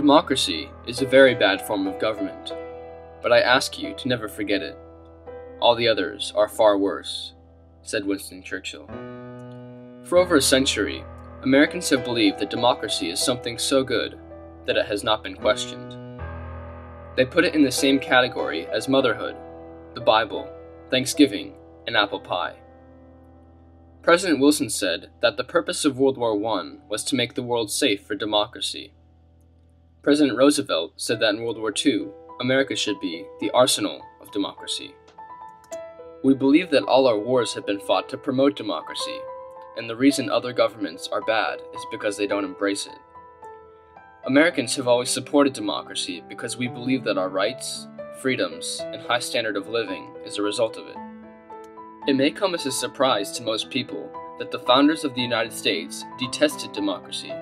Democracy is a very bad form of government, but I ask you to never forget it. All the others are far worse, said Winston Churchill. For over a century, Americans have believed that democracy is something so good that it has not been questioned. They put it in the same category as motherhood, the Bible, Thanksgiving, and apple pie. President Wilson said that the purpose of World War I was to make the world safe for democracy. President Roosevelt said that in World War II, America should be the arsenal of democracy. We believe that all our wars have been fought to promote democracy, and the reason other governments are bad is because they don't embrace it. Americans have always supported democracy because we believe that our rights, freedoms, and high standard of living is a result of it. It may come as a surprise to most people that the founders of the United States detested democracy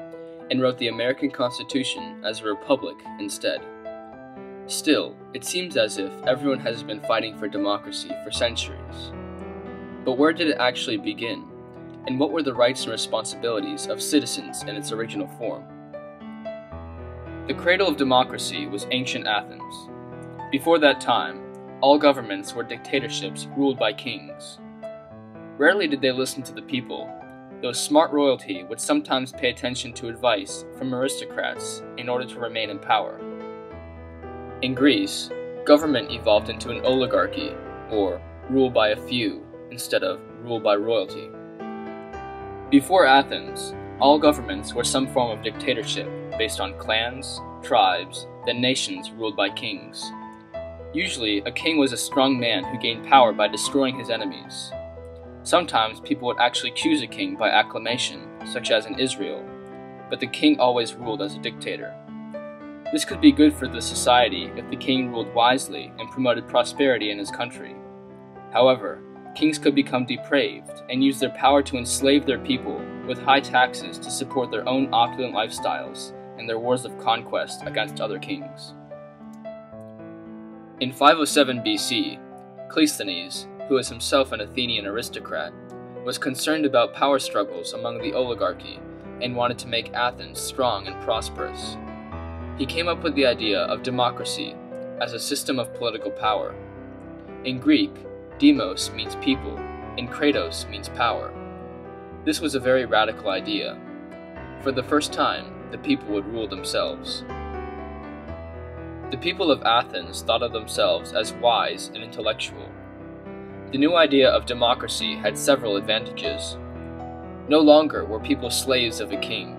and wrote the American Constitution as a republic instead. Still, it seems as if everyone has been fighting for democracy for centuries. But where did it actually begin? And what were the rights and responsibilities of citizens in its original form? The cradle of democracy was ancient Athens. Before that time, all governments were dictatorships ruled by kings. Rarely did they listen to the people, though smart royalty would sometimes pay attention to advice from aristocrats in order to remain in power. In Greece, government evolved into an oligarchy, or rule by a few, instead of rule by royalty. Before Athens, all governments were some form of dictatorship based on clans, tribes, then nations ruled by kings. Usually, a king was a strong man who gained power by destroying his enemies. Sometimes people would actually choose a king by acclamation, such as in Israel, but the king always ruled as a dictator. This could be good for the society if the king ruled wisely and promoted prosperity in his country. However, kings could become depraved and use their power to enslave their people with high taxes to support their own opulent lifestyles and their wars of conquest against other kings. In 507 BC, Cleisthenes, who was himself an Athenian aristocrat, was concerned about power struggles among the oligarchy and wanted to make Athens strong and prosperous. He came up with the idea of democracy as a system of political power. In Greek, demos means people, and kratos means power. This was a very radical idea. For the first time, the people would rule themselves. The people of Athens thought of themselves as wise and intellectual. The new idea of democracy had several advantages. No longer were people slaves of a king.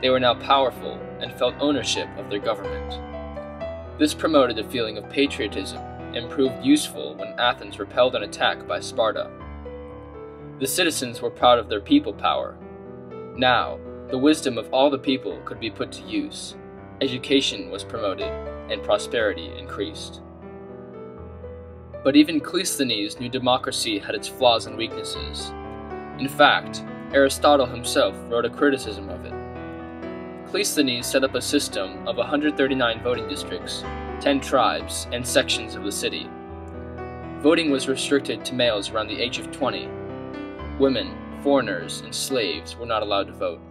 They were now powerful and felt ownership of their government. This promoted a feeling of patriotism and proved useful when Athens repelled an attack by Sparta. The citizens were proud of their people power. Now, the wisdom of all the people could be put to use. Education was promoted, and prosperity increased. But even Cleisthenes knew democracy had its flaws and weaknesses. In fact, Aristotle himself wrote a criticism of it. Cleisthenes set up a system of 139 voting districts, 10 tribes, and sections of the city. Voting was restricted to males around the age of 20. Women, foreigners, and slaves were not allowed to vote.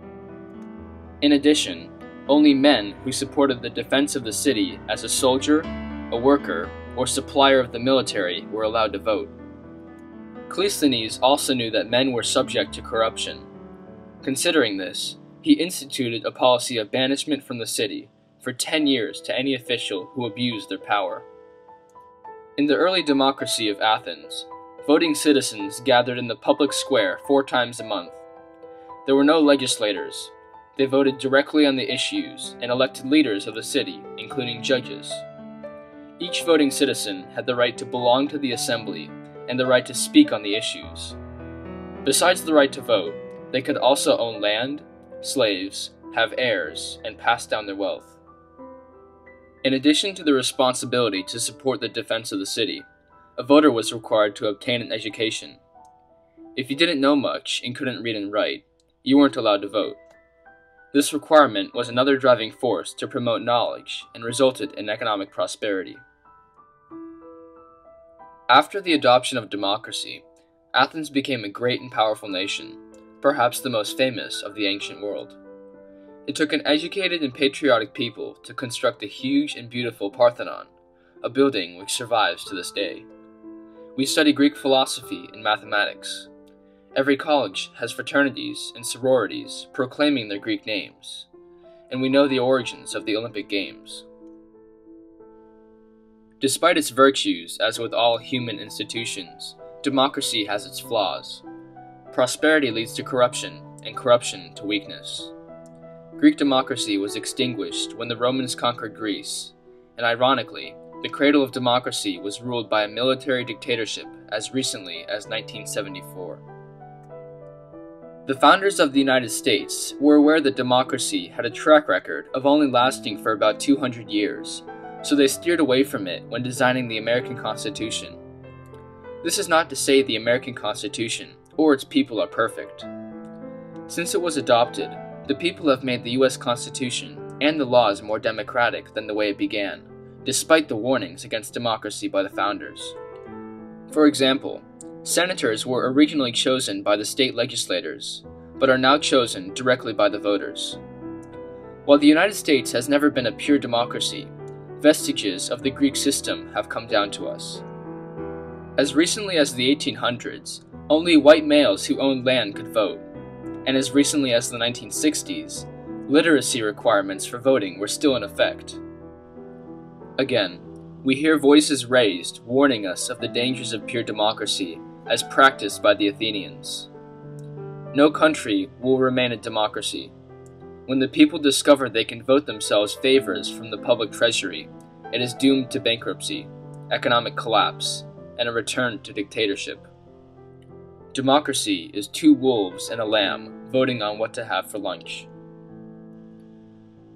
In addition, only men who supported the defense of the city as a soldier, a worker, or supplier of the military were allowed to vote. Cleisthenes also knew that men were subject to corruption. Considering this, he instituted a policy of banishment from the city for 10 years to any official who abused their power. In the early democracy of Athens, voting citizens gathered in the public square 4 times a month. There were no legislators. They voted directly on the issues and elected leaders of the city, including judges. Each voting citizen had the right to belong to the assembly and the right to speak on the issues. Besides the right to vote, they could also own land, slaves, have heirs, and pass down their wealth. In addition to the responsibility to support the defense of the city, a voter was required to obtain an education. If you didn't know much and couldn't read and write, you weren't allowed to vote. This requirement was another driving force to promote knowledge and resulted in economic prosperity. After the adoption of democracy, Athens became a great and powerful nation, perhaps the most famous of the ancient world. It took an educated and patriotic people to construct a huge and beautiful Parthenon, a building which survives to this day. We study Greek philosophy and mathematics. Every college has fraternities and sororities proclaiming their Greek names, and we know the origins of the Olympic Games. Despite its virtues, as with all human institutions, democracy has its flaws. Prosperity leads to corruption, and corruption to weakness. Greek democracy was extinguished when the Romans conquered Greece, and ironically, the cradle of democracy was ruled by a military dictatorship as recently as 1974. The founders of the United States were aware that democracy had a track record of only lasting for about 200 years, so they steered away from it when designing the American Constitution. This is not to say the American Constitution or its people are perfect. Since it was adopted, the people have made the US Constitution and the laws more democratic than the way it began, despite the warnings against democracy by the founders. For example, senators were originally chosen by the state legislators, but are now chosen directly by the voters. While the United States has never been a pure democracy, vestiges of the Greek system have come down to us. As recently as the 1800s, only white males who owned land could vote, and as recently as the 1960s, literacy requirements for voting were still in effect. Again, we hear voices raised warning us of the dangers of pure democracy as practiced by the Athenians. No country will remain a democracy. When the people discover they can vote themselves favors from the public treasury, it is doomed to bankruptcy, economic collapse, and a return to dictatorship. Democracy is two wolves and a lamb voting on what to have for lunch.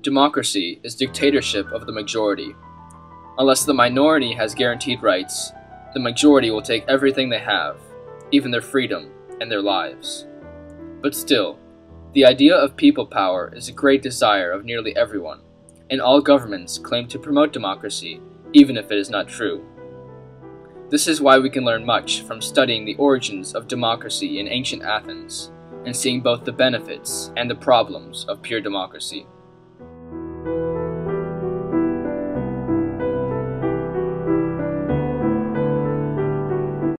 Democracy is dictatorship of the majority. Unless the minority has guaranteed rights, the majority will take everything they have, even their freedom and their lives. But still, the idea of people power is a great desire of nearly everyone, and all governments claim to promote democracy, even if it is not true. This is why we can learn much from studying the origins of democracy in ancient Athens, and seeing both the benefits and the problems of pure democracy.